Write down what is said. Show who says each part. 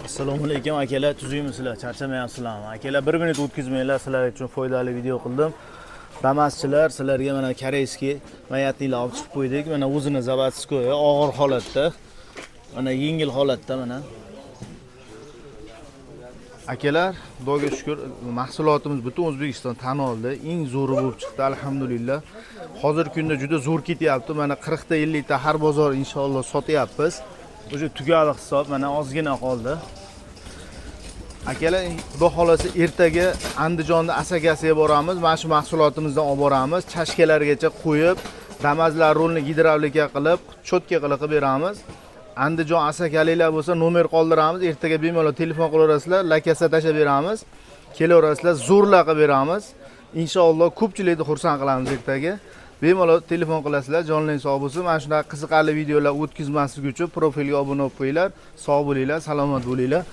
Speaker 1: Assalomu alaykum akalar, tuzingmisizlar? Charchamayapsizlarmi? Akalar, 1 minut o'tkazmanglar, sizlar uchun foydali video qildim. Damaschilar, sizlarga mana koreyskiy mayatniklar olib chiqib qo'ydik. Mana o'zini zavatskoya, og'ir holatda. Mana yengil holatda mana. Akalar, Xudoga shukr, mahsulotimiz butun O'zbekiston tan oldi. Eng zo'ri bo'lib chiqdi, alhamdulillah. Hozirgi kunda juda zo'r ketyapti. Mana 40 ta 50 ta har bozor inshaalloh sotyapmiz. O'sha tugadi hisob, mana ozgina qoldi. Akalar, xudo xolasa ertaga Andijonda Asakasiga boramiz. Mana shu mahsulotimizdan olib boramiz. Chashkalargacha qo'yib, damazlar rolni gidravlika qilib, cho'tka qilib beramiz. Andijon Asakaliklar bo'lsa nomer qoldiramiz. Ertaga bemalol telefon qilaverasizlar, lakasa tashab beramiz. Kelaverasizlar, zo'rla qilib beramiz. Inshaalloh ko'pchilikni xursand qilamiz ertaga. Bemalol telefon qilasizlar, jonlaring sog' bo'lsin. Mana shunday qiziqarli videolar o'tkazmaslik uchun profilga obuna bo'lib qo'yinglar. Sog' bo'linglar, salomat bo'linglar.